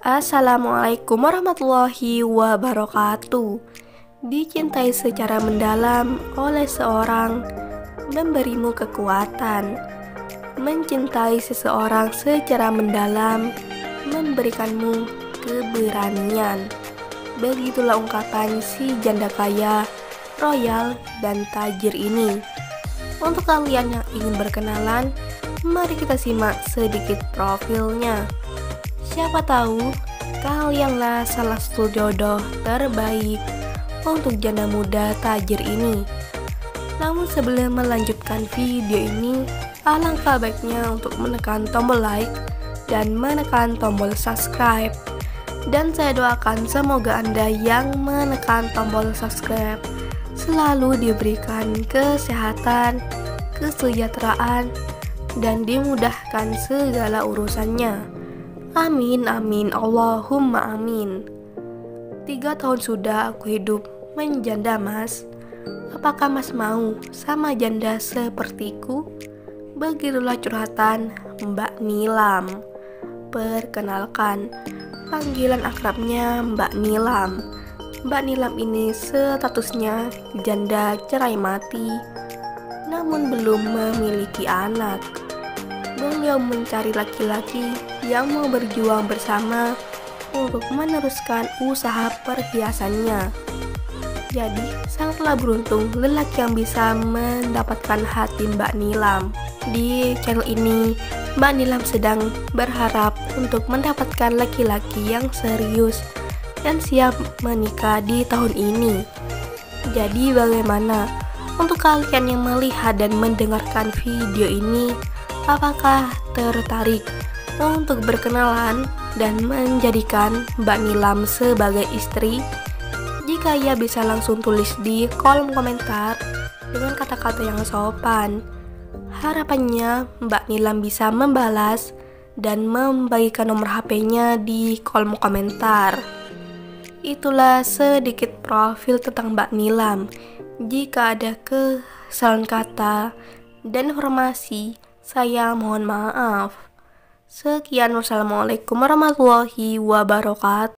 Assalamualaikum warahmatullahi wabarakatuh. Dicintai secara mendalam oleh seorang memberimu kekuatan. Mencintai seseorang secara mendalam memberikanmu keberanian. Begitulah ungkapan si janda kaya, royal, dan tajir ini. Untuk kalian yang ingin berkenalan, mari kita simak sedikit profilnya. Siapa tahu kalianlah salah satu jodoh terbaik untuk janda muda tajir ini. Namun sebelum melanjutkan video ini, alangkah baiknya untuk menekan tombol like dan menekan tombol subscribe. Dan saya doakan semoga Anda yang menekan tombol subscribe selalu diberikan kesehatan, kesejahteraan, dan dimudahkan segala urusannya. Amin, amin, Allahumma amin. 3 tahun sudah aku hidup menjanda, Mas. Apakah Mas mau sama janda sepertiku? Begitulah curhatan Mbak Nilam. Perkenalkan, panggilan akrabnya Mbak Nilam. Mbak Nilam ini statusnya janda cerai mati, namun belum memiliki anak. Beliau mencari laki-laki yang mau berjuang bersama untuk meneruskan usaha perhiasannya. Jadi, sangatlah beruntung lelaki yang bisa mendapatkan hati Mbak Nilam. Di channel ini, Mbak Nilam sedang berharap untuk mendapatkan laki-laki yang serius dan siap menikah di tahun ini. Jadi, bagaimana untuk kalian yang melihat dan mendengarkan video ini? Apakah tertarik untuk berkenalan dan menjadikan Mbak Nilam sebagai istri? Jika ya, bisa langsung tulis di kolom komentar dengan kata-kata yang sopan. Harapannya Mbak Nilam bisa membalas dan membagikan nomor HP-nya di kolom komentar. Itulah sedikit profil tentang Mbak Nilam. Jika ada kesalahan kata dan informasi, saya mohon maaf. Sekian, wassalamualaikum warahmatullahi wabarakatuh.